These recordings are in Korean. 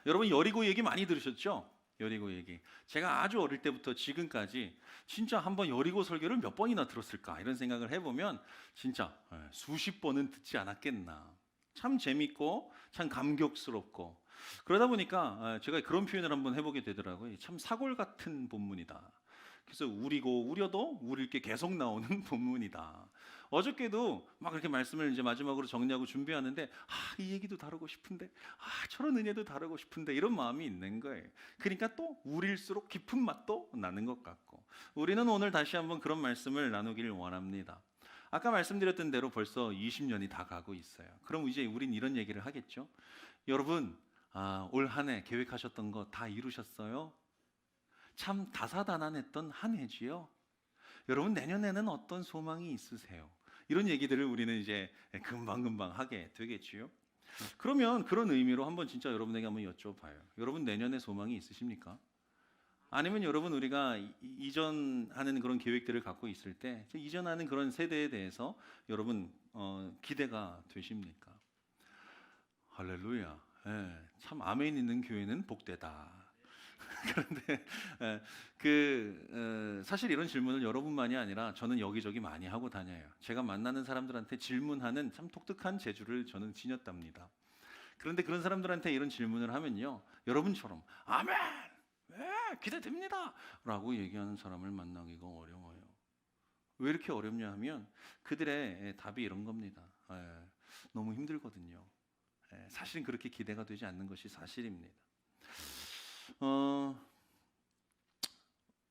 여러분 여리고 얘기 많이 들으셨죠? 여리고 얘기. 제가 아주 어릴 때부터 지금까지 진짜 한번 여리고 설교를 몇 번이나 들었을까 이런 생각을 해보면 진짜 수십 번은 듣지 않았겠나. 참 재밌고 참 감격스럽고 그러다 보니까 제가 그런 표현을 한번 해보게 되더라고요. 참 사골 같은 본문이다. 그래서 우리고 우려도 우릴 게 계속 나오는 본문이다. 어저께도 막 그렇게 말씀을 이제 마지막으로 정리하고 준비하는데 이 얘기도 다루고 싶은데 저런 은혜도 다루고 싶은데 이런 마음이 있는 거예요. 그러니까 또 우릴수록 깊은 맛도 나는 것 같고 우리는 오늘 다시 한번 그런 말씀을 나누기를 원합니다. 아까 말씀드렸던 대로 벌써 20년이 다 가고 있어요. 그럼 이제 우린 이런 얘기를 하겠죠. 여러분 올 한 해 계획하셨던 거 다 이루셨어요? 참 다사다난했던 한 해지요. 여러분 내년에는 어떤 소망이 있으세요? 이런 얘기들을 우리는 이제 금방금방 하게 되겠지요. 그러면 그런 의미로 한번 진짜 여러분에게 한번 여쭤봐요. 여러분 내년에 소망이 있으십니까? 아니면 여러분 우리가 이전하는 그런 계획들을 갖고 있을 때 이전하는 그런 세대에 대해서 여러분 기대가 되십니까? 할렐루야. 참 아멘 있는 교회는 복되다. 그런데 사실 이런 질문을 여러분만이 아니라 저는 여기저기 많이 하고 다녀요. 제가 만나는 사람들한테 질문하는 참 독특한 재주를 저는 지녔답니다. 그런데 그런 사람들한테 이런 질문을 하면요, 여러분처럼 아멘, 기대됩니다 라고 얘기하는 사람을 만나기가 어려워요. 왜 이렇게 어렵냐 하면 그들의 답이 이런 겁니다. 너무 힘들거든요. 사실은 그렇게 기대가 되지 않는 것이 사실입니다.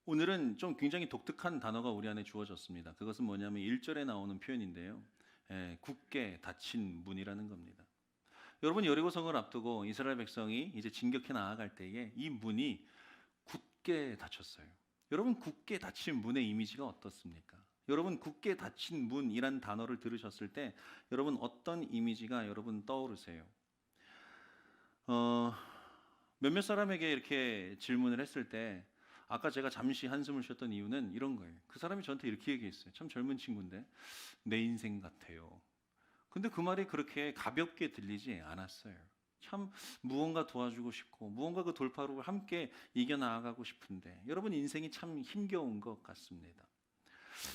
오늘은 좀 굉장히 독특한 단어가 우리 안에 주어졌습니다. 그것은 뭐냐면 1절에 나오는 표현인데요. 굳게 닫힌 문이라는 겁니다. 여러분 여리고성을 앞두고 이스라엘 백성이 이제 진격해 나아갈 때에 이 문이 굳게 닫혔어요. 여러분 굳게 닫힌 문의 이미지가 어떻습니까? 여러분 굳게 닫힌 문이란 단어를 들으셨을 때 여러분 어떤 이미지가 여러분 떠오르세요? 몇몇 사람에게 이렇게 질문을 했을 때 아까 제가 잠시 한숨을 쉬었던 이유는 이런 거예요. 그 사람이 저한테 이렇게 얘기했어요. 참 젊은 친구인데 내 인생 같아요. 근데 그 말이 그렇게 가볍게 들리지 않았어요. 참 무언가 도와주고 싶고 무언가 그 돌파로 함께 이겨나가고 싶은데 여러분 인생이 참 힘겨운 것 같습니다.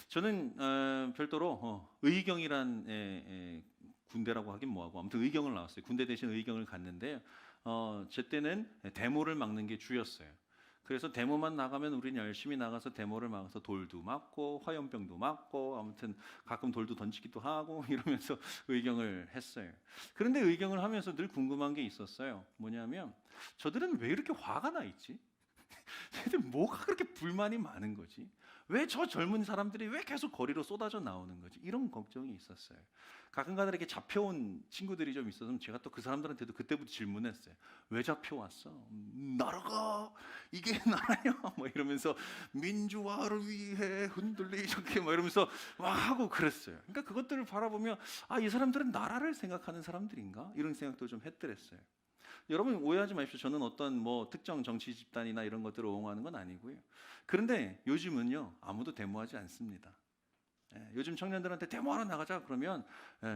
저는 별도로 의경이란 군대라고 하긴 뭐하고 아무튼 의경을 나왔어요. 군대 대신 의경을 갔는데요. 제 때는 데모를 막는 게 주였어요. 그래서 데모만 나가면 우리는 열심히 나가서 데모를 막아서 돌도 맞고 화염병도 맞고 아무튼 가끔 돌도 던지기도 하고 이러면서 의경을 했어요. 그런데 의경을 하면서 늘 궁금한 게 있었어요. 뭐냐면 저들은 왜 이렇게 화가 나 있지? 쟤들 뭐가 그렇게 불만이 많은 거지? 왜 저 젊은 사람들이 왜 계속 거리로 쏟아져 나오는 거지? 이런 걱정이 있었어요. 가끔가다 이렇게 잡혀온 친구들이 좀 있어서 제가 또 그 사람들한테도 그때부터 질문했어요. 왜 잡혀왔어? 나라가 이게 나라냐? 뭐 이러면서 민주화를 위해 흔들리셨게 뭐 이러면서 막 하고 그랬어요. 그러니까 그것들을 바라보면 이 사람들은 나라를 생각하는 사람들인가? 이런 생각도 좀 했더랬어요. 여러분 오해하지 마십시오. 저는 어떤 뭐 특정 정치 집단이나 이런 것들을 옹호하는 건 아니고요. 그런데 요즘은요 아무도 데모하지 않습니다. 요즘 청년들한테 데모하러 나가자 그러면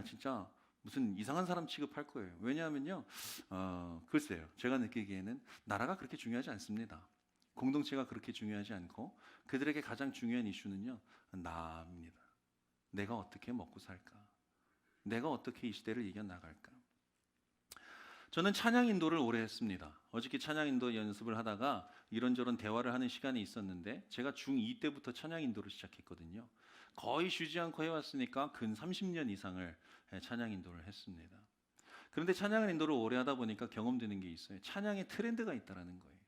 진짜 무슨 이상한 사람 취급할 거예요. 왜냐하면요, 글쎄요, 제가 느끼기에는 나라가 그렇게 중요하지 않습니다. 공동체가 그렇게 중요하지 않고 그들에게 가장 중요한 이슈는요 나입니다. 내가 어떻게 먹고 살까? 내가 어떻게 이 시대를 이겨 나갈까? 저는 찬양 인도를 오래 했습니다. 어저께 찬양 인도 연습을 하다가 이런저런 대화를 하는 시간이 있었는데 제가 중2 때부터 찬양 인도를 시작했거든요. 거의 쉬지 않고 해왔으니까 근 30년 이상을 찬양 인도를 했습니다. 그런데 찬양 인도를 오래 하다 보니까 경험되는 게 있어요. 찬양의 트렌드가 있다는 거예요.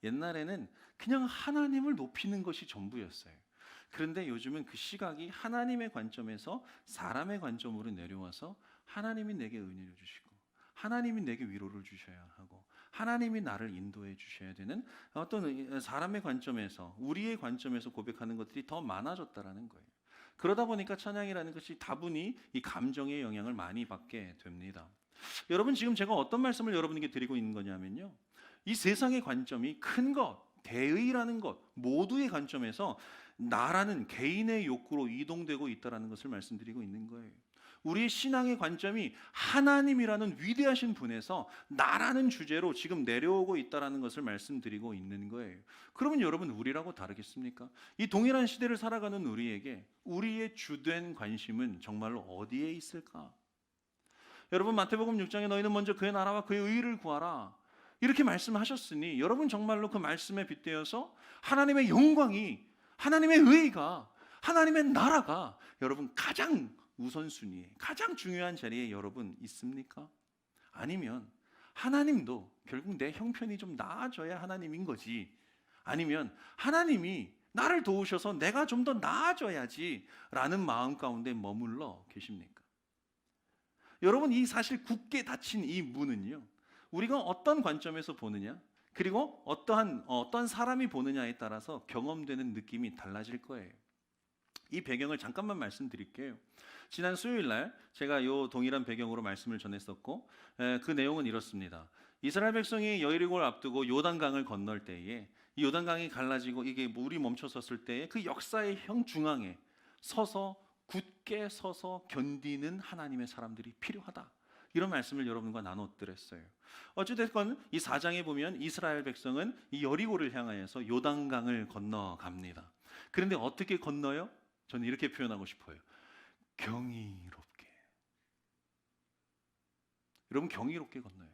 옛날에는 그냥 하나님을 높이는 것이 전부였어요. 그런데 요즘은 그 시각이 하나님의 관점에서 사람의 관점으로 내려와서 하나님이 내게 은혜를 주시고 하나님이 내게 위로를 주셔야 하고 하나님이 나를 인도해 주셔야 되는 어떤 사람의 관점에서 우리의 관점에서 고백하는 것들이 더 많아졌다라는 거예요. 그러다 보니까 찬양이라는 것이 다분히 이 감정의 영향을 많이 받게 됩니다. 여러분 지금 제가 어떤 말씀을 여러분에게 드리고 있는 거냐면요. 이 세상의 관점이 큰 것, 대의라는 것 모두의 관점에서 나라는 개인의 욕구로 이동되고 있다는 것을 말씀드리고 있는 거예요. 우리의 신앙의 관점이 하나님이라는 위대하신 분에서 나라는 주제로 지금 내려오고 있다는 것을 말씀드리고 있는 거예요. 그러면 여러분, 우리라고 다르겠습니까? 이 동일한 시대를 살아가는 우리에게 우리의 주된 관심은 정말로 어디에 있을까? 여러분, 마태복음 6장에 너희는 먼저 그의 나라와 그의 의를 구하라, 이렇게 말씀하셨으니 여러분 정말로 그 말씀에 빗대어서 하나님의 영광이, 하나님의 의가, 하나님의 나라가 여러분 가장 우선순위에, 가장 중요한 자리에 여러분 있습니까? 아니면 하나님도 결국 내 형편이 좀 나아져야 하나님인 거지, 아니면 하나님이 나를 도우셔서 내가 좀 더 나아져야지 라는 마음 가운데 머물러 계십니까? 여러분, 이 사실 굳게 닫힌 이 문은요, 우리가 어떤 관점에서 보느냐, 그리고 어떠한 사람이 보느냐에 따라서 경험되는 느낌이 달라질 거예요. 이 배경을 잠깐만 말씀드릴게요. 지난 수요일 날 제가 이 동일한 배경으로 말씀을 전했었고, 그 내용은 이렇습니다. 이스라엘 백성이 여리고를 앞두고 요단강을 건널 때에 이 요단강이 갈라지고 이게 물이 멈춰섰을 때에 그 역사의 중앙에 굳게 서서 견디는 하나님의 사람들이 필요하다, 이런 말씀을 여러분과 나눠드렸어요. 어찌됐건 이 4장에 보면 이스라엘 백성은 이 여리고를 향하여서 요단강을 건너갑니다. 그런데 어떻게 건너요? 저는 이렇게 표현하고 싶어요. 경이롭게. 여러분, 경이롭게 건너요.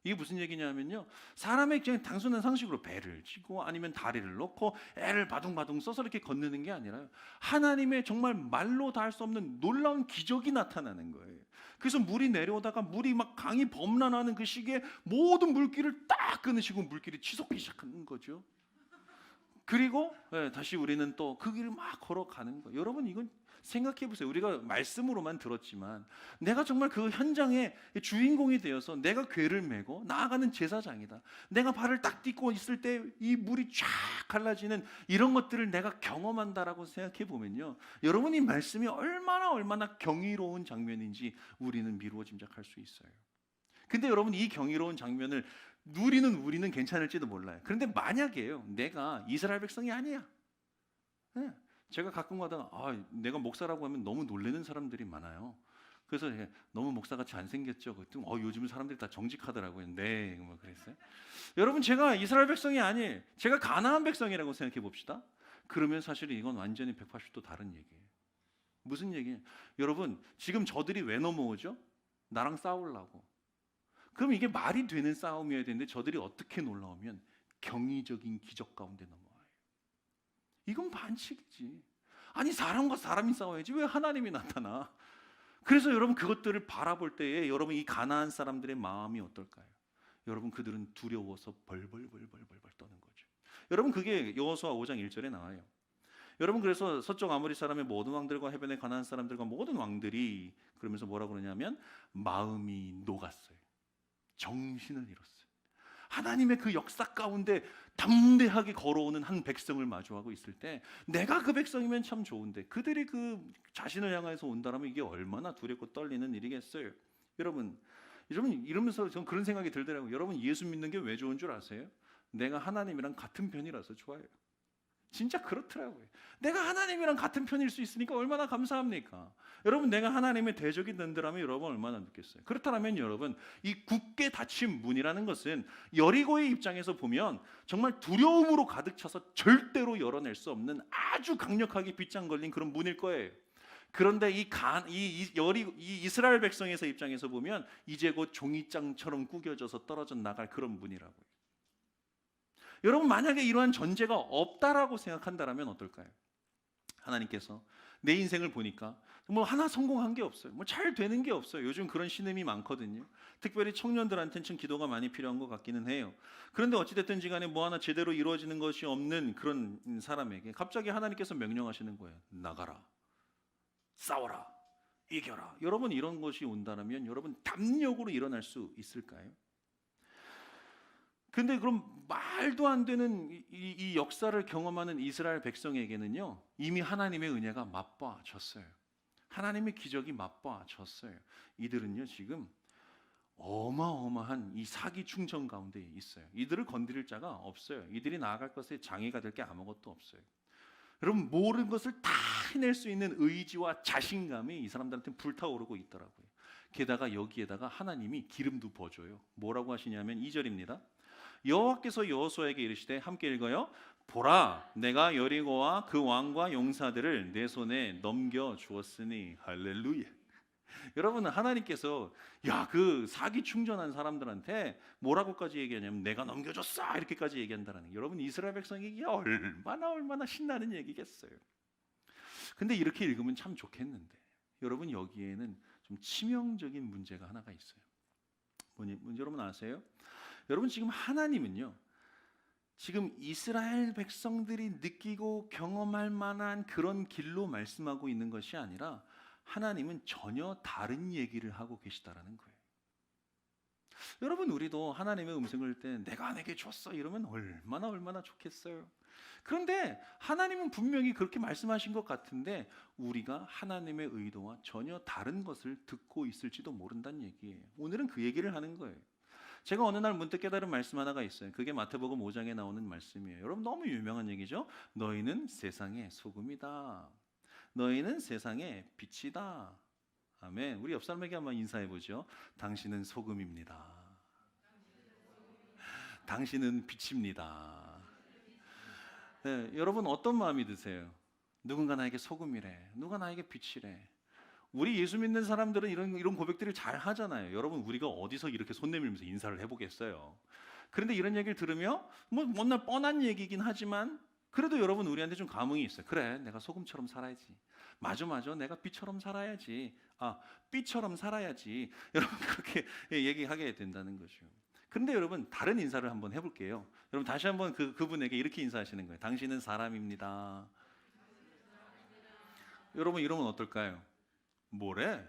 이게 무슨 얘기냐면요, 사람의 그냥 단순한 상식으로 배를 치고 아니면 다리를 놓고 애를 바둥바둥 써서 이렇게 건너는 게 아니라요, 하나님의 정말 말로 다 할 수 없는 놀라운 기적이 나타나는 거예요. 그래서 물이 내려오다가 물이 막 강이 범람하는 그 시기에 모든 물길을 딱 끊으시고 물길이 치솟기 시작하는 거죠. 그리고 다시 우리는 또 그 길을 막 걸어가는 거예요. 여러분, 이건 생각해 보세요. 우리가 말씀으로만 들었지만 내가 정말 그 현장의 주인공이 되어서 내가 궤를 메고 나아가는 제사장이다, 내가 발을 딱 딛고 있을 때 이 물이 쫙 갈라지는 이런 것들을 내가 경험한다라고 생각해 보면요, 여러분, 이 말씀이 얼마나 경이로운 장면인지 우리는 미루어 짐작할 수 있어요. 근데 여러분, 이 경이로운 장면을 누리는 우리는 괜찮을지도 몰라요. 그런데 만약에요, 내가 이스라엘 백성이 아니야. 제가 가끔 가다가 내가 목사라고 하면 너무 놀라는 사람들이 많아요. 그래서 너무 목사같이 안 생겼죠. 그랬더니 요즘 사람들이 다 정직하더라고요. 네, 뭐 그랬어요. 여러분, 제가 이스라엘 백성이 아니에요. 제가 가나안 백성이라고 생각해 봅시다. 그러면 사실 이건 완전히 180도 다른 얘기예요. 무슨 얘기예요? 여러분, 지금 저들이 왜 넘어오죠? 나랑 싸우려고. 그럼 이게 말이 되는 싸움이어야 되는데 저들이 어떻게 놀라우면 경이적인 기적 가운데 넘어와요. 이건 반칙이지. 아니, 사람과 사람이 싸워야지 왜 하나님이 나타나? 그래서 여러분, 그것들을 바라볼 때에 여러분, 이 가나안 사람들의 마음이 어떨까요? 여러분, 그들은 두려워서 벌벌벌 떠는 거죠. 여러분, 그게 여호수아 5장 1절에 나와요. 여러분, 그래서 서쪽 아모리 사람의 모든 왕들과 해변의 가나안 사람들과 모든 왕들이 그러면서 뭐라고 그러냐면 마음이 녹았어요. 정신을 잃었어요. 하나님의 그 역사 가운데 담대하게 걸어오는 한 백성을 마주하고 있을 때 내가 그 백성이면 참 좋은데 그들이 그 자신을 향해서 온다라면 이게 얼마나 두렵고 떨리는 일이겠어요. 여러분 이러면서 저는 그런 생각이 들더라고요. 여러분, 예수 믿는 게 왜 좋은 줄 아세요? 내가 하나님이랑 같은 편이라서 좋아요. 진짜 그렇더라고요. 내가 하나님이랑 같은 편일 수 있으니까 얼마나 감사합니까? 여러분, 내가 하나님의 대적이 된다면 여러분 얼마나 느꼈어요? 그렇다면 여러분, 이 굳게 닫힌 문이라는 것은 여리고의 입장에서 보면 정말 두려움으로 가득 차서 절대로 열어낼 수 없는 아주 강력하게 빗장 걸린 그런 문일 거예요. 그런데 이 이스라엘 백성에서 입장에서 보면 이제 곧 종이장처럼 구겨져서 떨어져 나갈 그런 문이라고요. 여러분, 만약에 이러한 전제가 없다라고 생각한다면 어떨까요? 하나님께서 내 인생을 보니까 뭐 하나 성공한 게 없어요. 뭐 잘 되는 게 없어요. 요즘 그런 신음이 많거든요. 특별히 청년들한테는 좀 기도가 많이 필요한 것 같기는 해요. 그런데 어찌됐든지 간에 뭐 하나 제대로 이루어지는 것이 없는 그런 사람에게 갑자기 하나님께서 명령하시는 거예요. 나가라, 싸워라, 이겨라. 여러분, 이런 것이 온다면 여러분 담력으로 일어날 수 있을까요? 근데 그럼 말도 안 되는 이 역사를 경험하는 이스라엘 백성에게는요, 이미 하나님의 은혜가 맛봐졌어요. 하나님의 기적이 맛봐졌어요. 이들은요, 지금 어마어마한 이 사기 충전 가운데 있어요. 이들을 건드릴 자가 없어요. 이들이 나아갈 것에 장애가 될 게 아무것도 없어요. 여러분, 모든 것을 다 해낼 수 있는 의지와 자신감이 이 사람들한테 불타오르고 있더라고요. 게다가 여기에다가 하나님이 기름도 부어줘요. 뭐라고 하시냐면 2절입니다. 여호와께서 여호수아에게 이르시되, 함께 읽어요. 보라, 내가 여리고와 그 왕과 용사들을 내 손에 넘겨 주었으니. 할렐루야. 여러분, 하나님께서 그 사기 충전한 사람들한테 뭐라고까지 얘기하냐면 내가 넘겨줬어 이렇게까지 얘기한다는 거예요. 여러분, 이스라엘 백성에게 얼마나 신나는 얘기겠어요. 근데 이렇게 읽으면 참 좋겠는데, 여러분, 여기에는 좀 치명적인 문제가 하나가 있어요. 뭔지 여러분 아세요? 여러분, 지금 하나님은요, 지금 이스라엘 백성들이 느끼고 경험할 만한 그런 길로 말씀하고 있는 것이 아니라 하나님은 전혀 다른 얘기를 하고 계시다라는 거예요. 여러분, 우리도 하나님의 음성을 때 내가 내게 줬어 이러면 얼마나 좋겠어요. 그런데 하나님은 분명히 그렇게 말씀하신 것 같은데 우리가 하나님의 의도와 전혀 다른 것을 듣고 있을지도 모른다는 얘기예요. 오늘은 그 얘기를 하는 거예요. 제가 어느 날 문득 깨달은 말씀 하나가 있어요. 그게 마태복음 5장에 나오는 말씀이에요. 여러분, 너무 유명한 얘기죠. 너희는 세상의 소금이다. 너희는 세상의 빛이다. 아멘. 우리 옆 사람에게 한번 인사해 보죠. 당신은 소금입니다. 당신은 빛입니다. 네, 여러분, 어떤 마음이 드세요? 누군가 나에게 소금이래, 누가 나에게 빛이래. 우리 예수 믿는 사람들은 이런 고백들을 잘 하잖아요. 여러분, 우리가 어디서 이렇게 손 내밀면서 인사를 해보겠어요? 그런데 이런 얘기를 들으며 뭔가 뻔한 얘기긴 하지만 그래도 여러분, 우리한테 좀 감흥이 있어요. 그래, 내가 소금처럼 살아야지. 맞아, 내가 빛처럼 살아야지. 빛처럼 살아야지. 여러분, 그렇게 얘기하게 된다는 거죠. 그런데 여러분, 다른 인사를 한번 해볼게요. 여러분, 다시 한번 그분에게 이렇게 인사하시는 거예요. 당신은 사람입니다. 여러분, 이러면 어떨까요? 뭐래?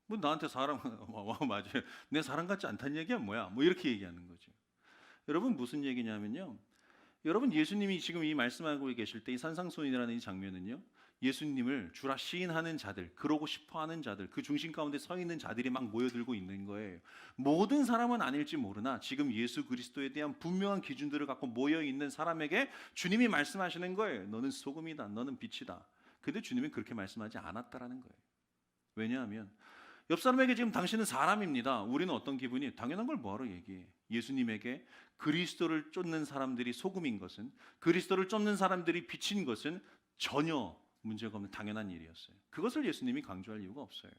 뭐 나한테 사람 맞아요. 내 사람 같지 않다는 얘기야 뭐야? 뭐 이렇게 얘기하는 거죠. 여러분, 무슨 얘기냐면요. 여러분, 예수님이 지금 이 말씀하고 계실 때 이 산상수훈이라는 이 장면은요, 예수님을 주라 시인하는 자들, 그러고 싶어하는 자들, 그 중심 가운데 서 있는 자들이 막 모여들고 있는 거예요. 모든 사람은 아닐지 모르나 지금 예수 그리스도에 대한 분명한 기준들을 갖고 모여 있는 사람에게 주님이 말씀하시는 거예요. 너는 소금이다, 너는 빛이다. 근데 주님이 그렇게 말씀하지 않았다라는 거예요. 왜냐하면 옆 사람에게 지금 당신은 사람입니다. 우리는 어떤 기분이? 당연한 걸 뭐하러 얘기해? 예수님에게 그리스도를 쫓는 사람들이 소금인 것은, 그리스도를 쫓는 사람들이 빛인 것은 전혀 문제가 없는 당연한 일이었어요. 그것을 예수님이 강조할 이유가 없어요.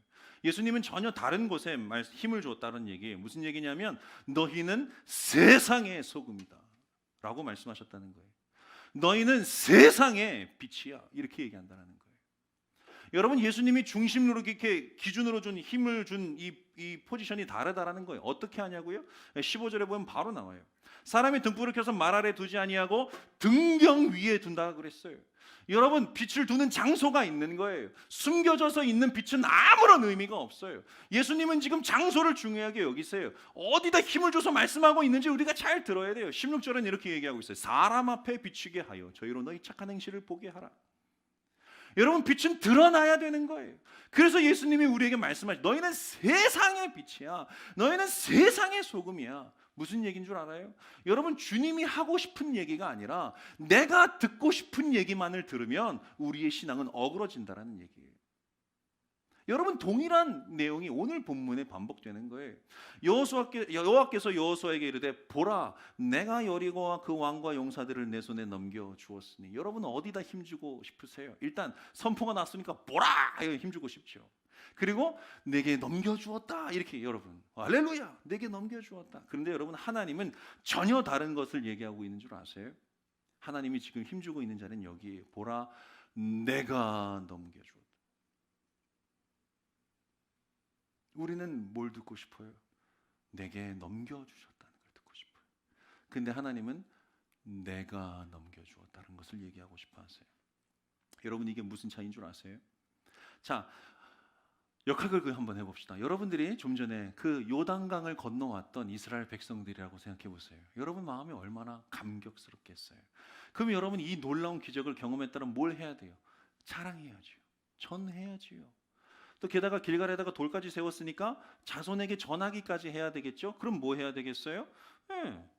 예수님은 전혀 다른 곳에 힘을 줬다는 얘기예요. 무슨 얘기냐면 너희는 세상의 소금이다 라고 말씀하셨다는 거예요. 너희는 세상의 빛이야 이렇게 얘기한다는 거예요. 여러분, 예수님이 중심으로 이렇게 기준으로 준 힘을 준 이 포지션이 다르다라는 거예요. 어떻게 하냐고요? 15절에 보면 바로 나와요. 사람이 등불을 켜서 말 아래 두지 아니하고 등경 위에 둔다 그랬어요. 여러분, 빛을 두는 장소가 있는 거예요. 숨겨져서 있는 빛은 아무런 의미가 없어요. 예수님은 지금 장소를 중요하게 여기세요. 어디다 힘을 줘서 말씀하고 있는지 우리가 잘 들어야 돼요. 16절은 이렇게 얘기하고 있어요. 사람 앞에 비추게 하여 저희로 너희 착한 행실을 보게 하라. 여러분, 빛은 드러나야 되는 거예요. 그래서 예수님이 우리에게 말씀하시죠. 너희는 세상의 빛이야. 너희는 세상의 소금이야. 무슨 얘기인 줄 알아요? 여러분, 주님이 하고 싶은 얘기가 아니라 내가 듣고 싶은 얘기만을 들으면 우리의 신앙은 어그러진다라는 얘기예요. 여러분, 동일한 내용이 오늘 본문에 반복되는 거예요. 여호와께서 여호수아에게 이르되 보라, 내가 여리고와 그 왕과 용사들을 내 손에 넘겨 주었으니. 여러분, 어디다 힘주고 싶으세요? 일단 선포가 났으니까 보라 힘주고 싶죠. 그리고 내게 넘겨주었다 이렇게. 여러분, 할렐루야, 내게 넘겨주었다. 그런데 여러분, 하나님은 전혀 다른 것을 얘기하고 있는 줄 아세요? 하나님이 지금 힘주고 있는 자는 여기에 보라, 내가 넘겨주었다. 우리는 뭘 듣고 싶어요? 내게 넘겨주셨다는 걸 듣고 싶어요. 근데 하나님은 내가 넘겨주었다는 것을 얘기하고 싶어 하세요. 여러분, 이게 무슨 차이인 줄 아세요? 자, 역학을 한번 해봅시다. 여러분들이 좀 전에 그 요단강을 건너왔던 이스라엘 백성들이라고 생각해 보세요. 여러분 마음이 얼마나 감격스럽겠어요. 그럼 여러분, 이 놀라운 기적을 경험했다면 뭘 해야 돼요? 자랑해야죠. 전해야지요. 또 게다가 길갈에다가 돌까지 세웠으니까 자손에게 전하기까지 해야 되겠죠. 그럼 뭐 해야 되겠어요?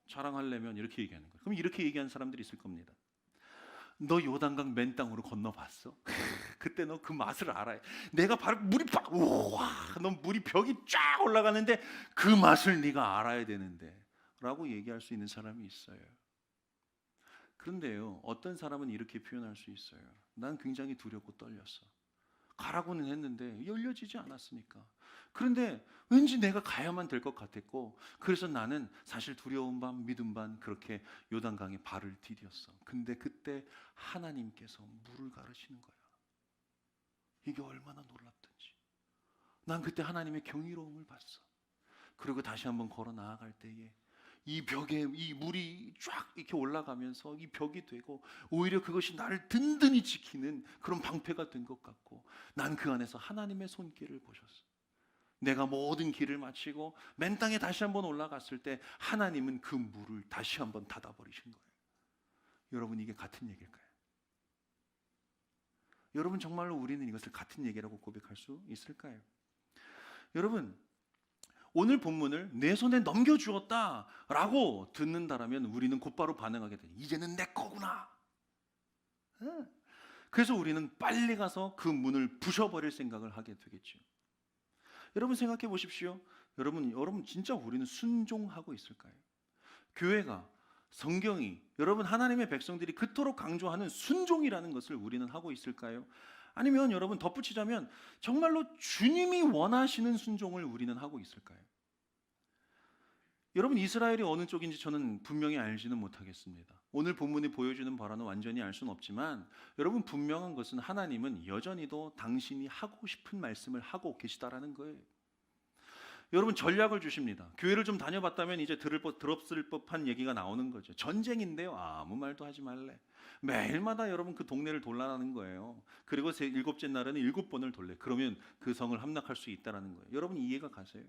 자랑하려면 이렇게 얘기하는 거예요. 그럼 이렇게 얘기하는 사람들이 있을 겁니다. 너 요단강 맨 땅으로 건너봤어? 그때 너 그 맛을 알아야. 내가 바로 물이 팍, 우와, 너 물이 벽이 쫙 올라가는데 그 맛을 네가 알아야 되는데 라고 얘기할 수 있는 사람이 있어요. 그런데요, 어떤 사람은 이렇게 표현할 수 있어요. 난 굉장히 두렵고 떨렸어. 가라고는 했는데 열려지지 않았으니까. 그런데 왠지 내가 가야만 될 것 같았고, 그래서 나는 사실 두려운 반 믿음 반 그렇게 요단강에 발을 디뎠어. 근데 그때 하나님께서 물을 가르시는 거야. 이게 얼마나 놀랍든지. 난 그때 하나님의 경이로움을 봤어. 그리고 다시 한번 걸어 나아갈 때에 이 벽에 이 물이 쫙 이렇게 올라가면서 이 벽이 되고, 오히려 그것이 나를 든든히 지키는 그런 방패가 된 것 같고, 난 그 안에서 하나님의 손길을 보셨어. 내가 모든 길을 마치고 맨 땅에 다시 한번 올라갔을 때 하나님은 그 물을 다시 한번 닫아버리신 거예요. 여러분, 이게 같은 얘기일까요? 여러분, 정말로 우리는 이것을 같은 얘기라고 고백할 수 있을까요? 여러분, 오늘 본문을 내 손에 넘겨주었다 라고 듣는다라면 우리는 곧바로 반응하게 돼요. 이제는 내 거구나. 그래서 우리는 빨리 가서 그 문을 부셔버릴 생각을 하게 되겠죠. 여러분, 생각해 보십시오. 여러분 진짜 우리는 순종하고 있을까요? 교회가, 성경이, 여러분 하나님의 백성들이 그토록 강조하는 순종이라는 것을 우리는 하고 있을까요? 아니면 여러분 덧붙이자면 정말로 주님이 원하시는 순종을 우리는 하고 있을까요? 여러분, 이스라엘이 어느 쪽인지 저는 분명히 알지는 못하겠습니다. 오늘 본문이 보여주는 바로는 완전히 알 수는 없지만, 여러분 분명한 것은 하나님은 여전히도 당신이 하고 싶은 말씀을 하고 계시다라는 거예요. 여러분, 전략을 주십니다. 교회를 좀 다녀봤다면 이제 들었을 법한 얘기가 나오는 거죠. 전쟁인데요, 아무 말도 하지 말래. 매일마다 여러분 그 동네를 돌아가는 거예요. 그리고 일곱째 날에는 7번을 돌래. 그러면 그 성을 함락할 수 있다라는 거예요. 여러분, 이해가 가세요?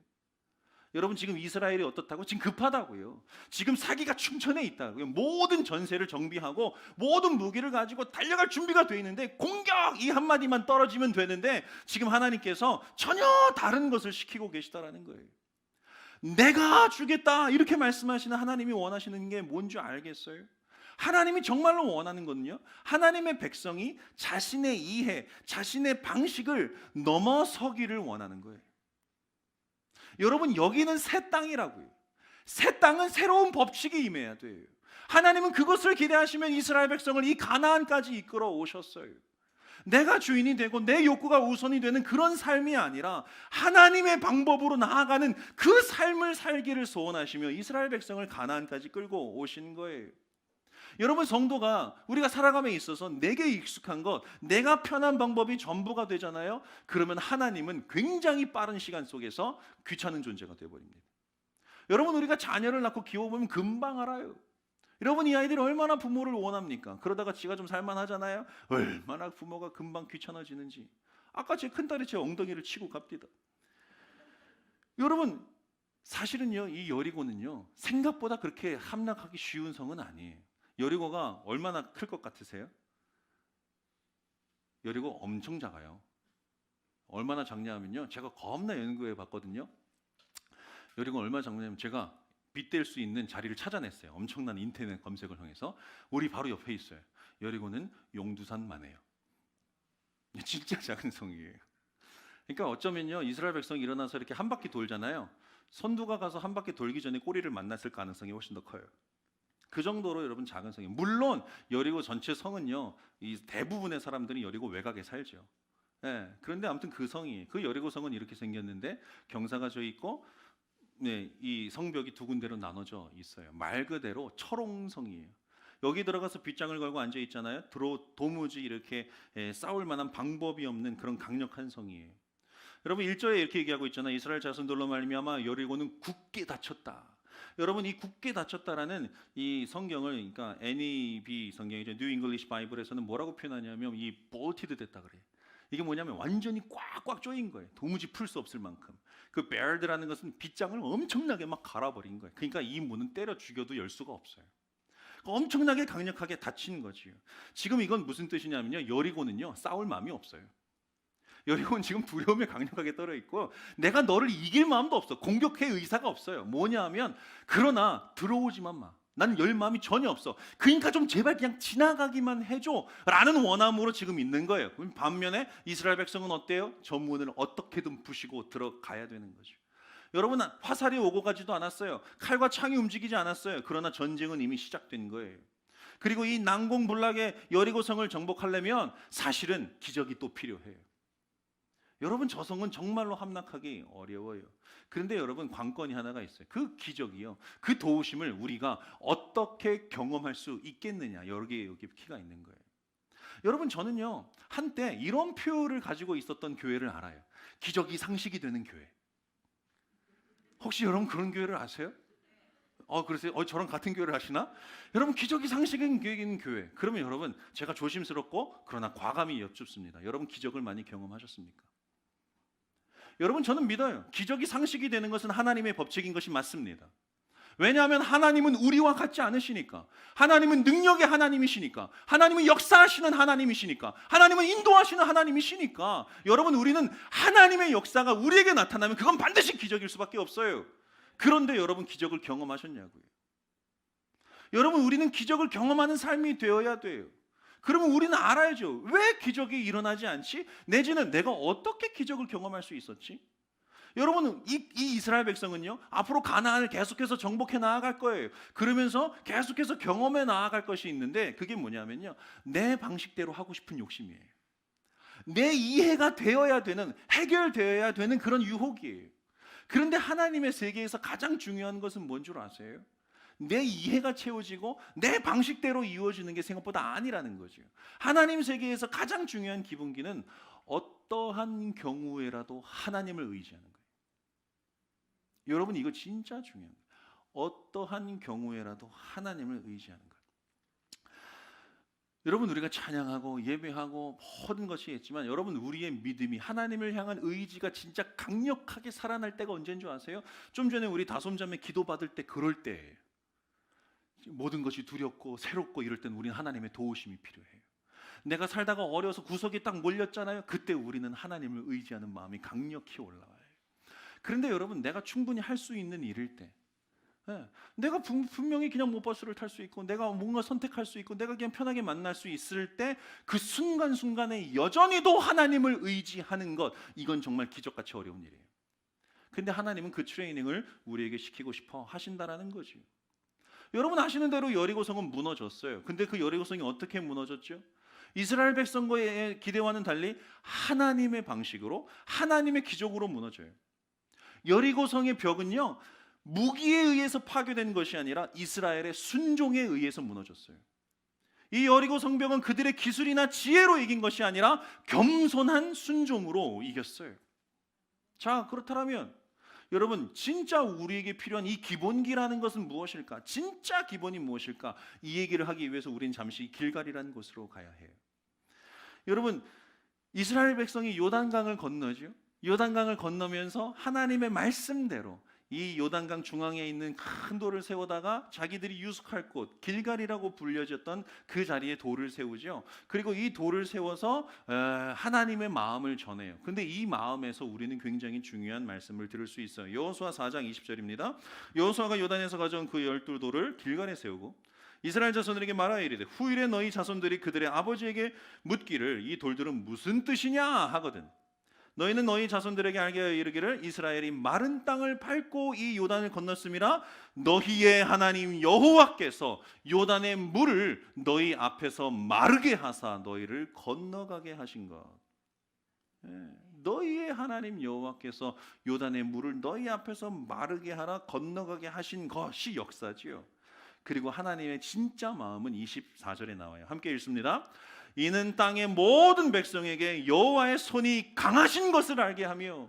여러분, 지금 이스라엘이 어떻다고? 지금 급하다고요. 지금 사기가 충천에 있다고요. 모든 전세를 정비하고 모든 무기를 가지고 달려갈 준비가 돼 있는데, 공격! 이 한마디만 떨어지면 되는데 지금 하나님께서 전혀 다른 것을 시키고 계시다라는 거예요. 내가 주겠다 이렇게 말씀하시는 하나님이 원하시는 게 뭔지 알겠어요? 하나님이 정말로 원하는 거는요, 하나님의 백성이 자신의 이해, 자신의 방식을 넘어서기를 원하는 거예요. 여러분, 여기는 새 땅이라고요. 새 땅은 새로운 법칙이 임해야 돼요. 하나님은 그것을 기대하시면 이스라엘 백성을 이 가나안까지 이끌어 오셨어요. 내가 주인이 되고 내 욕구가 우선이 되는 그런 삶이 아니라 하나님의 방법으로 나아가는 그 삶을 살기를 소원하시며 이스라엘 백성을 가나안까지 끌고 오신 거예요. 여러분, 성도가 우리가 살아감에 있어서 내게 익숙한 것, 내가 편한 방법이 전부가 되잖아요. 그러면 하나님은 굉장히 빠른 시간 속에서 귀찮은 존재가 되어버립니다. 여러분, 우리가 자녀를 낳고 키워보면 금방 알아요. 여러분, 이 아이들이 얼마나 부모를 원합니까? 그러다가 지가 좀 살만하잖아요. 얼마나 부모가 금방 귀찮아지는지. 아까 제 큰딸이 제 엉덩이를 치고 갑니다. 여러분, 사실은요, 이 여리고는요, 생각보다 그렇게 함락하기 쉬운 성은 아니에요. 여리고가 얼마나 클 것 같으세요? 여리고 엄청 작아요. 얼마나 작냐면요, 제가 겁나 연구해 봤거든요. 여리고 얼마나 작냐면 제가 빗댈 수 있는 자리를 찾아냈어요. 엄청난 인터넷 검색을 통해서. 우리 바로 옆에 있어요. 여리고는 용두산만 해요. 진짜 작은 성이에요. 그러니까 어쩌면요, 이스라엘 백성이 일어나서 이렇게 한 바퀴 돌잖아요. 선두가 가서 한 바퀴 돌기 전에 꼬리를 만났을 가능성이 훨씬 더 커요. 그 정도로 여러분 작은 성이에요. 물론 여리고 전체 성은요, 이 대부분의 사람들이 여리고 외곽에 살죠. 그런데 아무튼 그 성이, 그 여리고 성은 이렇게 생겼는데 경사가 져 있고, 이 성벽이 두 군데로 나눠져 있어요. 말 그대로 철옹성이에요. 여기 들어가서 빗장을 걸고 앉아 있잖아요. 도무지 이렇게 싸울 만한 방법이 없는 그런 강력한 성이에요. 여러분, 1절에 이렇게 얘기하고 있잖아요. 이스라엘 자손들로 말미암아 여리고는 굳게 닫혔다. 여러분, 이 굳게 닫혔다라는 이 성경을, 그러니까 NEB 성경이죠, New English Bible에서는 뭐라고 표현하냐면 이 bolted 됐다 그래요. 이게 뭐냐면 완전히 꽉꽉 조인 거예요. 도무지 풀 수 없을 만큼. 그 barred라는 것은 빗장을 엄청나게 막 갈아버린 거예요. 그러니까 이 문은 때려 죽여도 열 수가 없어요. 엄청나게 강력하게 닫힌 거지요. 지금 이건 무슨 뜻이냐면요, 여리고는요, 싸울 마음이 없어요. 여리고는 지금 두려움에 강력하게 떨어 있고, 내가 너를 이길 마음도 없어. 공격할 의사가 없어요. 뭐냐 하면, 그러나 들어오지만 마. 나는 열 마음이 전혀 없어. 그러니까 좀 제발 그냥 지나가기만 해줘 라는 원함으로 지금 있는 거예요. 반면에 이스라엘 백성은 어때요? 저 문을 어떻게든 부시고 들어가야 되는 거죠. 여러분, 화살이 오고 가지도 않았어요. 칼과 창이 움직이지 않았어요. 그러나 전쟁은 이미 시작된 거예요. 그리고 이 난공불락의 여리고성을 정복하려면 사실은 기적이 또 필요해요. 여러분, 저 성은 정말로 함락하기 어려워요. 그런데 여러분, 관건이 하나가 있어요. 그 기적이요, 그 도우심을 우리가 어떻게 경험할 수 있겠느냐, 여기에 키가 있는 거예요. 여러분, 저는요 한때 이런 표를 가지고 있었던 교회를 알아요. 기적이 상식이 되는 교회. 혹시 여러분 그런 교회를 아세요? 그러세요? 저랑 같은 교회를 하시나? 여러분, 기적이 상식인 교회. 그러면 여러분, 제가 조심스럽고 그러나 과감히 여쭙습니다. 여러분, 기적을 많이 경험하셨습니까? 여러분, 저는 믿어요. 기적이 상식이 되는 것은 하나님의 법칙인 것이 맞습니다. 왜냐하면 하나님은 우리와 같지 않으시니까. 하나님은 능력의 하나님이시니까. 하나님은 역사하시는 하나님이시니까. 하나님은 인도하시는 하나님이시니까. 여러분, 우리는 하나님의 역사가 우리에게 나타나면 그건 반드시 기적일 수밖에 없어요. 그런데 여러분, 기적을 경험하셨냐고요? 여러분, 우리는 기적을 경험하는 삶이 되어야 돼요. 그러면 우리는 알아야죠. 왜 기적이 일어나지 않지? 내지는 내가 어떻게 기적을 경험할 수 있었지? 여러분, 이 이스라엘 백성은요, 앞으로 가나안을 계속해서 정복해 나아갈 거예요. 그러면서 계속해서 경험해 나아갈 것이 있는데, 그게 뭐냐면요, 내 방식대로 하고 싶은 욕심이에요. 내 이해가 되어야 되는, 해결되어야 되는 그런 유혹이에요. 그런데 하나님의 세계에서 가장 중요한 것은 뭔 줄 아세요? 내 이해가 채워지고 내 방식대로 이루어지는 게 생각보다 아니라는 거죠. 하나님 세계에서 가장 중요한 기본기는 어떠한 경우에라도 하나님을 의지하는 거예요. 여러분, 이거 진짜 중요합니다. 어떠한 경우에라도 하나님을 의지하는 거예요. 여러분, 우리가 찬양하고 예배하고 모든 것이 있지만, 여러분, 우리의 믿음이, 하나님을 향한 의지가 진짜 강력하게 살아날 때가 언제인 줄 아세요? 좀 전에 우리 다솜자매 기도받을 때, 그럴 때예요. 모든 것이 두렵고 새롭고 이럴 때는 우리는 하나님의 도우심이 필요해요. 내가 살다가 어려서 구석에 딱 몰렸잖아요. 그때 우리는 하나님을 의지하는 마음이 강력히 올라와요. 그런데 여러분, 내가 충분히 할 수 있는 일일 때, 내가 분명히 그냥 모버스를 탈 수 있고, 내가 뭔가 선택할 수 있고, 내가 그냥 편하게 만날 수 있을 때, 그 순간순간에 여전히도 하나님을 의지하는 것, 이건 정말 기적같이 어려운 일이에요. 근데 하나님은 그 트레이닝을 우리에게 시키고 싶어 하신다라는 거죠. 여러분, 아시는 대로 여리고성은 무너졌어요. 근데 그 여리고성이 어떻게 무너졌죠? 이스라엘 백성과의 기대와는 달리 하나님의 방식으로, 하나님의 기적으로 무너져요. 여리고성의 벽은요, 무기에 의해서 파괴된 것이 아니라 이스라엘의 순종에 의해서 무너졌어요. 이 여리고 성벽은 그들의 기술이나 지혜로 이긴 것이 아니라 겸손한 순종으로 이겼어요. 자, 그렇다면 여러분, 진짜 우리에게 필요한 이 기본기라는 것은 무엇일까? 진짜 기본이 무엇일까? 이 얘기를 하기 위해서 우리는 잠시 길갈이라는 곳으로 가야 해요. 여러분, 이스라엘 백성이 요단강을 건너죠. 요단강을 건너면서 하나님의 말씀대로 이 요단강 중앙에 있는 큰 돌을 세우다가 자기들이 유숙할 곳, 길갈이라고 불려졌던 그 자리에 돌을 세우죠. 그리고 이 돌을 세워서 하나님의 마음을 전해요. 근데 이 마음에서 우리는 굉장히 중요한 말씀을 들을 수 있어요. 여호수아 4장 20절입니다. 여호수아가 요단에서 가져온 그 12돌을 길갈에 세우고 이스라엘 자손들에게 말하여 이르되 후일에 너희 자손들이 그들의 아버지에게 묻기를 이 돌들은 무슨 뜻이냐 하거든. 너희는 너희 자손들에게 알게 하여 이르기를 이스라엘이 마른 땅을 밟고 이 요단을 건넜음이라. 너희의 하나님 여호와께서 요단의 물을 너희 앞에서 마르게 하사 너희를 건너가게 하신 것. 너희의 하나님 여호와께서 요단의 물을 너희 앞에서 마르게 하라 건너가게 하신 것이 역사지요. 그리고 하나님의 진짜 마음은 24절에 나와요. 함께 읽습니다. 이는 땅의 모든 백성에게 여호와의 손이 강하신 것을 알게 하며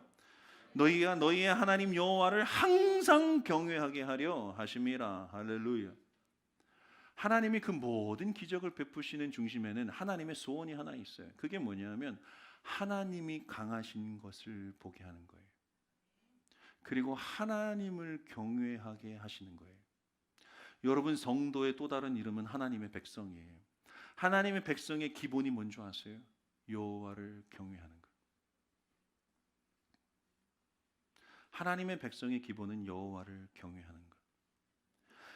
너희가 너희의 하나님 여호와를 항상 경외하게 하려 하심이라. 할렐루야. 하나님이 그 모든 기적을 베푸시는 중심에는 하나님의 소원이 하나 있어요. 그게 뭐냐면 하나님이 강하신 것을 보게 하는 거예요. 그리고 하나님을 경외하게 하시는 거예요. 여러분, 성도의 또 다른 이름은 하나님의 백성이에요. 하나님의 백성의 기본이 뭔지 아세요? 여호와를 경외하는 것. 하나님의 백성의 기본은 여호와를 경외하는 것.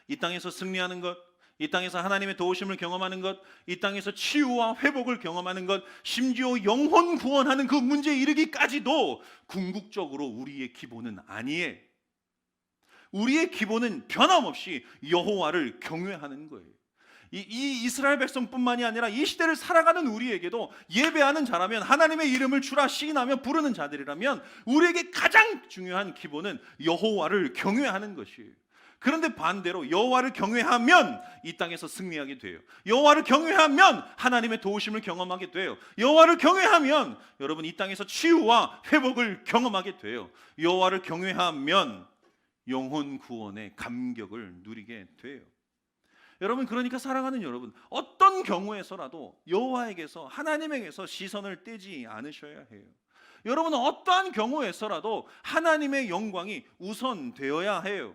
이 땅에서 승리하는 것, 이 땅에서 하나님의 도우심을 경험하는 것, 이 땅에서 치유와 회복을 경험하는 것, 심지어 영혼 구원하는 그 문제에 이르기까지도 궁극적으로 우리의 기본은 아니에요. 우리의 기본은 변함없이 여호와를 경외하는 거예요. 이 이스라엘 백성뿐만이 아니라 이 시대를 살아가는 우리에게도 예배하는 자라면, 하나님의 이름을 주라 시인하며 부르는 자들이라면 우리에게 가장 중요한 기본은 여호와를 경외하는 것이에요. 그런데 반대로 여호와를 경외하면 이 땅에서 승리하게 돼요. 여호와를 경외하면 하나님의 도우심을 경험하게 돼요. 여호와를 경외하면 여러분 이 땅에서 치유와 회복을 경험하게 돼요. 여호와를 경외하면 영혼 구원의 감격을 누리게 돼요. 여러분, 그러니까 사랑하는 여러분, 어떤 경우에서라도 여호와에게서, 하나님에게서 시선을 떼지 않으셔야 해요. 여러분, 어떠한 경우에서라도 하나님의 영광이 우선되어야 해요.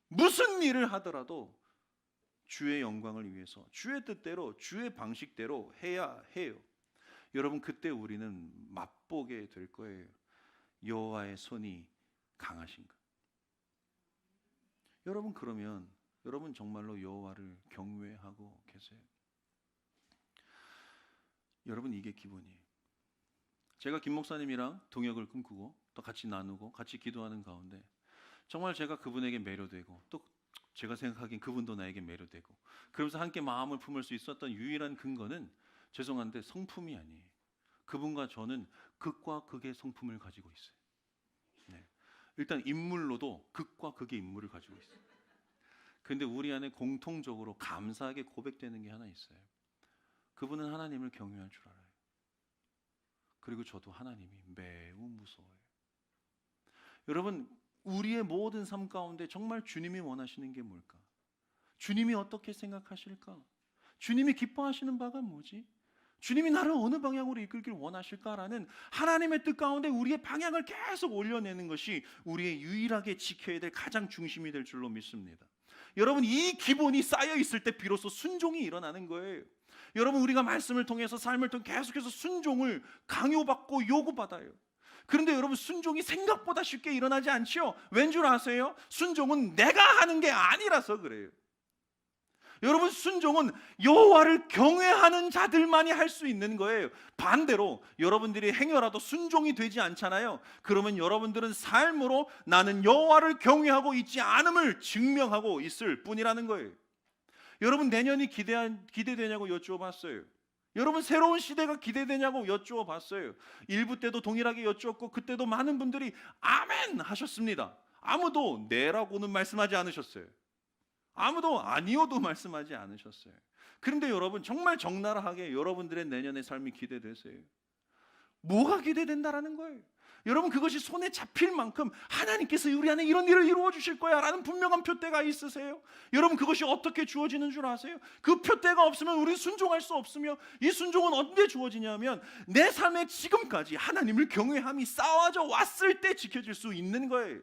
무슨 일을 하더라도 주의 영광을 위해서, 주의 뜻대로, 주의 방식대로 해야 해요. 여러분, 그때 우리는 맛보게 될 거예요. 여호와의 손이 강하신가? 여러분, 그러면 여러분 정말로 여호와를 경외하고 계세요? 여러분, 이게 기본이에요. 제가 김 목사님이랑 동역을 꿈꾸고 또 같이 나누고 같이 기도하는 가운데 정말 제가 그분에게 매료되고, 또 제가 생각하기엔 그분도 나에게 매료되고, 그러면서 함께 마음을 품을 수 있었던 유일한 근거는, 죄송한데 성품이 아니에요. 그분과 저는 극과 극의 성품을 가지고 있어요. 네. 일단 인물로도 극과 극의 인물을 가지고 있어요. 근데 우리 안에 공통적으로 감사하게 고백되는 게 하나 있어요. 그분은 하나님을 경외할 줄 알아요. 그리고 저도 하나님이 매우 무서워요. 여러분, 우리의 모든 삶 가운데 정말 주님이 원하시는 게 뭘까? 주님이 어떻게 생각하실까? 주님이 기뻐하시는 바가 뭐지? 주님이 나를 어느 방향으로 이끌길 원하실까라는 하나님의 뜻 가운데 우리의 방향을 계속 올려내는 것이 우리의 유일하게 지켜야 될 가장 중심이 될 줄로 믿습니다. 여러분, 이 기본이 쌓여 있을 때 비로소 순종이 일어나는 거예요. 여러분, 우리가 말씀을 통해서, 삶을 통해 계속해서 순종을 강요받고 요구받아요. 그런데 여러분, 순종이 생각보다 쉽게 일어나지 않죠? 왠 줄 아세요? 순종은 내가 하는 게 아니라서 그래요. 여러분, 순종은 여호와를 경외하는 자들만이 할 수 있는 거예요. 반대로 여러분들이 행여라도 순종이 되지 않잖아요. 그러면 여러분들은 삶으로 나는 여호와를 경외하고 있지 않음을 증명하고 있을 뿐이라는 거예요. 여러분, 내년이 기대되냐고 여쭈어봤어요. 여러분, 새로운 시대가 기대되냐고 여쭈어봤어요. 일부 때도 동일하게 여쭈었고, 그때도 많은 분들이 아멘 하셨습니다. 아무도 네라고는 말씀하지 않으셨어요. 아무도 아니요도 말씀하지 않으셨어요. 그런데 여러분, 정말 적나라하게 여러분들의 내년의 삶이 기대되세요. 뭐가 기대된다라는 거예요? 여러분, 그것이 손에 잡힐 만큼 하나님께서 우리 안에 이런 일을 이루어 주실 거야 라는 분명한 표대가 있으세요? 여러분, 그것이 어떻게 주어지는 줄 아세요? 그 표대가 없으면 우리는 순종할 수 없으며, 이 순종은 언제 주어지냐면 내 삶에 지금까지 하나님을 경외함이 쌓아져 왔을 때 지켜질 수 있는 거예요.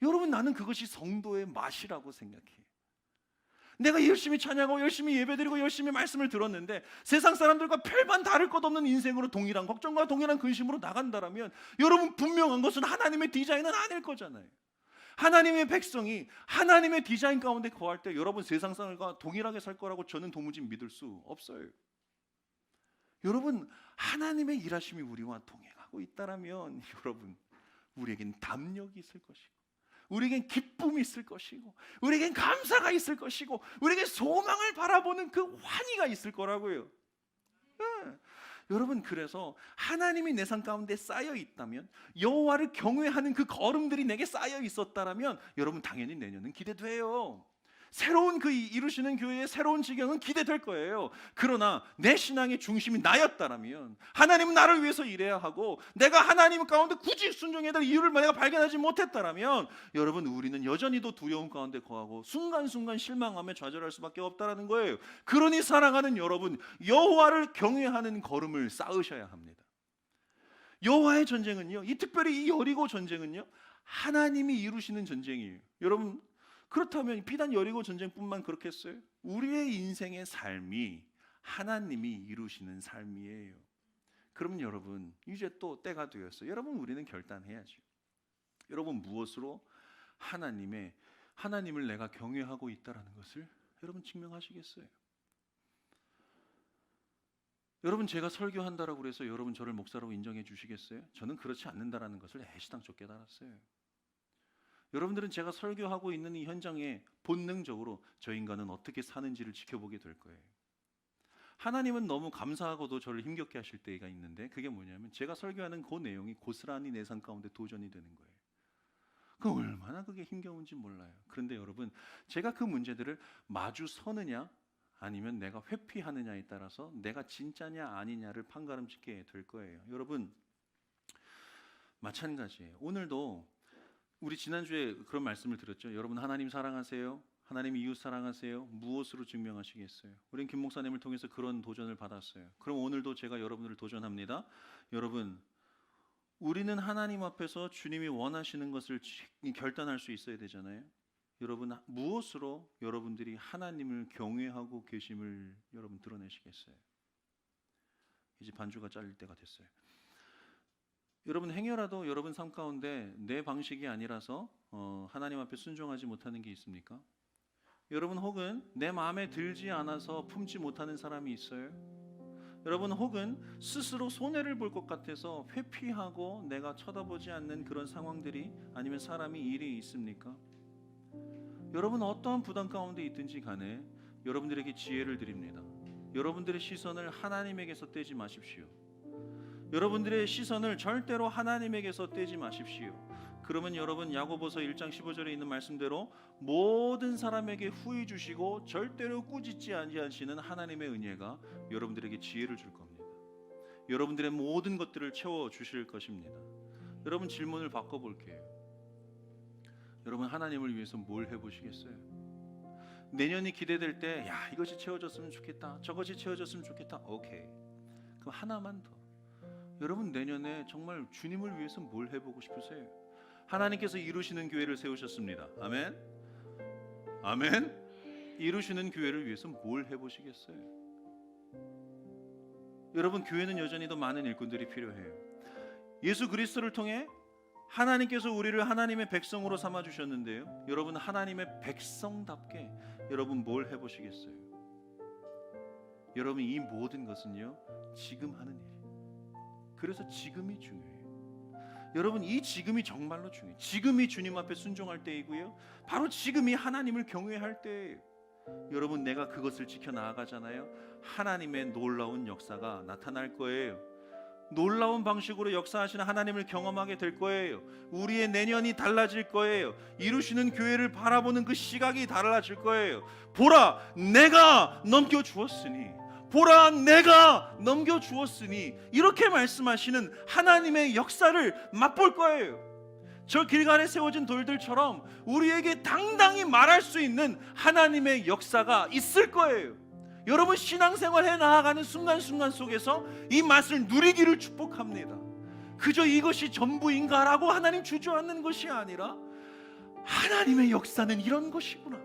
여러분, 나는 그것이 성도의 맛이라고 생각해요. 내가 열심히 찬양하고 열심히 예배드리고 열심히 말씀을 들었는데 세상 사람들과 별반 다를 것 없는 인생으로 동일한 걱정과 동일한 근심으로 나간다라면 여러분, 분명한 것은 하나님의 디자인은 아닐 거잖아요. 하나님의 백성이 하나님의 디자인 가운데 거할 때 여러분, 세상 사람과 동일하게 살 거라고 저는 도무지 믿을 수 없어요. 여러분, 하나님의 일하심이 우리와 동행하고 있다라면 여러분, 우리에겐 담력이 있을 것이고, 우리에겐 기쁨이 있을 것이고, 우리에겐 감사가 있을 것이고, 우리에겐 소망을 바라보는 그 환희가 있을 거라고요. 여러분, 그래서 하나님이 내 삶 가운데 쌓여 있다면, 여호와를 경외하는 그 걸음들이 내게 쌓여 있었다라면 여러분, 당연히 내년은 기대돼요. 새로운 그 이루시는 교회의 새로운 지경은 기대될 거예요. 그러나 내 신앙의 중심이 나였다라면, 하나님은 나를 위해서 일해야 하고 내가 하나님 가운데 굳이 순종해야 될 이유를 내가 발견하지 못했다라면 여러분, 우리는 여전히도 두려움 가운데 거하고 순간순간 실망하며 좌절할 수밖에 없다라는 거예요. 그러니 사랑하는 여러분, 여호와를 경외하는 걸음을 쌓으셔야 합니다. 여호와의 전쟁은요, 특별히 이 여리고 전쟁은요, 하나님이 이루시는 전쟁이에요. 여러분, 그렇다면 비단 여리고 전쟁뿐만 그렇겠어요? 우리의 인생의 삶이 하나님이 이루시는 삶이에요. 그러면 여러분, 이제 또 때가 되었어요. 여러분, 우리는 결단해야죠. 여러분, 무엇으로 하나님의 하나님을 내가 경외하고 있다라는 것을 여러분 증명하시겠어요? 여러분, 제가 설교한다라고 해서 여러분 저를 목사라고 인정해 주시겠어요? 저는 그렇지 않는다라는 것을 애시당초 깨달았어요. 여러분들은 제가 설교하고 있는 이 현장에 본능적으로 저 인간은 어떻게 사는지를 지켜보게 될 거예요. 하나님은 너무 감사하고도 저를 힘겹게 하실 때가 있는데, 그게 뭐냐면 제가 설교하는 그 내용이 고스란히 내 삶 가운데 도전이 되는 거예요. 그 얼마나 그게 힘겨운지 몰라요. 그런데 여러분, 제가 그 문제들을 마주 서느냐 아니면 내가 회피하느냐에 따라서 내가 진짜냐 아니냐를 판가름짓게 될 거예요. 여러분, 마찬가지예요. 오늘도 우리 지난주에 그런 말씀을 드렸죠. 여러분, 하나님 사랑하세요? 하나님 이웃 사랑하세요? 무엇으로 증명하시겠어요? 우린 김 목사님을 통해서 그런 도전을 받았어요. 그럼 오늘도 제가 여러분들을 도전합니다. 여러분, 우리는 하나님 앞에서 주님이 원하시는 것을 결단할 수 있어야 되잖아요. 여러분, 무엇으로 여러분들이 하나님을 경외하고 계심을 여러분 드러내시겠어요? 이제 반주가 잘릴 때가 됐어요. 여러분, 행여라도 여러분 삶 가운데 내 방식이 아니라서 하나님 앞에 순종하지 못하는 게 있습니까? 여러분, 혹은 내 마음에 들지 않아서 품지 못하는 사람이 있어요? 여러분, 혹은 스스로 손해를 볼 것 같아서 회피하고 내가 쳐다보지 않는 그런 상황들이 아니면 사람이 일이 있습니까? 여러분, 어떠한 부담 가운데 있든지 간에 여러분들에게 지혜를 드립니다. 여러분들의 시선을 하나님에게서 떼지 마십시오. 여러분들의 시선을 절대로 하나님에게서 떼지 마십시오. 그러면 여러분, 야고보서 1장 15절에 있는 말씀대로 모든 사람에게 후히 주시고 절대로 꾸짖지 아니하시는 하나님의 은혜가 여러분들에게 지혜를 줄 겁니다. 여러분들의 모든 것들을 채워 주실 것입니다. 여러분, 질문을 바꿔볼게요. 여러분, 하나님을 위해서 뭘 해보시겠어요? 내년이 기대될 때, 야, 이것이 채워졌으면 좋겠다, 저것이 채워졌으면 좋겠다. 오케이, 그럼 하나만 더. 여러분, 내년에 정말 주님을 위해서 뭘 해보고 싶으세요? 하나님께서 이루시는 교회를 세우셨습니다. 아멘? 아멘? 이루시는 교회를 위해서 뭘 해보시겠어요? 여러분, 교회는 여전히 더 많은 일꾼들이 필요해요. 예수 그리스도를 통해 하나님께서 우리를 하나님의 백성으로 삼아주셨는데요, 여러분, 하나님의 백성답게 여러분 뭘 해보시겠어요? 여러분, 이 모든 것은요 지금 하는 일이에요. 그래서 지금이 중요해요. 여러분, 이 지금이 정말로 중요해요. 지금이 주님 앞에 순종할 때이고요, 바로 지금이 하나님을 경외할 때예요. 여러분, 내가 그것을 지켜나가잖아요, 하나님의 놀라운 역사가 나타날 거예요. 놀라운 방식으로 역사하시는 하나님을 경험하게 될 거예요. 우리의 내년이 달라질 거예요. 이루시는 교회를 바라보는 그 시각이 달라질 거예요. 보라, 내가 넘겨주었으니, 보라, 내가 넘겨주었으니, 이렇게 말씀하시는 하나님의 역사를 맛볼 거예요. 저 길갈에 세워진 돌들처럼 우리에게 당당히 말할 수 있는 하나님의 역사가 있을 거예요. 여러분, 신앙생활 해 나아가는 순간순간 속에서 이 맛을 누리기를 축복합니다. 그저 이것이 전부인가라고 하나님 주저앉는 것이 아니라, 하나님의 역사는 이런 것이구나,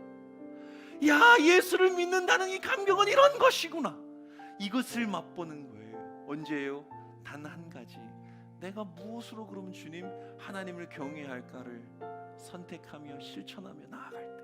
야, 예수를 믿는다는 이 감격은 이런 것이구나, 이것을 맛보는 거예요. 언제예요? 단 한 가지, 내가 무엇으로 그러면 주님 하나님을 경외할까를 선택하며 실천하며 나아갈 때.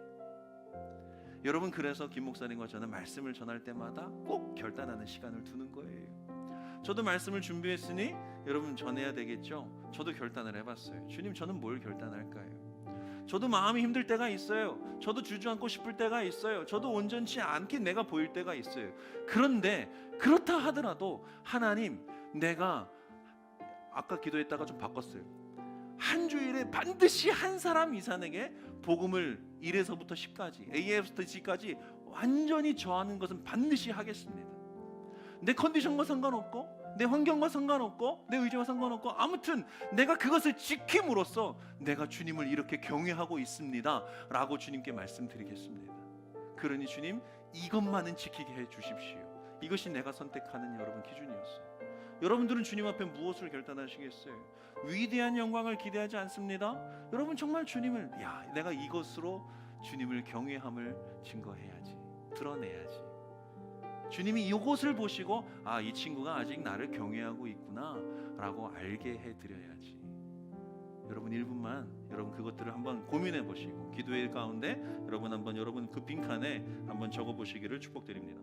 여러분, 그래서 김 목사님과 저는 말씀을 전할 때마다 꼭 결단하는 시간을 두는 거예요. 저도 말씀을 준비했으니 여러분 전해야 되겠죠. 저도 결단을 해봤어요. 주님, 저는 뭘 결단할까요? 저도 마음이 힘들 때가 있어요. 저도 주저앉고 싶을 때가 있어요. 저도 온전치 않게 내가 보일 때가 있어요. 그런데 그렇다 하더라도 하나님, 내가 아까 기도했다가 좀 바꿨어요. 한 주일에 반드시 한 사람 이상에게 복음을 1에서부터 10까지, A에서부터 G까지 완전히 저하는 것은 반드시 하겠습니다. 내 컨디션과 상관없고, 내 환경과 상관없고, 내 의지와 상관없고, 아무튼 내가 그것을 지킴으로써 내가 주님을 이렇게 경외하고 있습니다 라고 주님께 말씀드리겠습니다. 그러니 주님, 이것만은 지키게 해주십시오. 이것이 내가 선택하는 여러분 기준이었어요. 여러분들은 주님 앞에 무엇을 결단하시겠어요? 위대한 영광을 기대하지 않습니다. 여러분, 정말 주님을, 야, 내가 이것으로 주님을 경외함을 증거해야지, 드러내야지. 주님이 이것을 보시고, 아, 이 친구가 아직 나를 경외하고 있구나 라고 알게 해드려야지. 여러분 1분만 여러분 그것들을 한번 고민해 보시고 기도의 가운데 여러분 한번 여러분 그 빈칸에 한번 적어 보시기를 축복드립니다.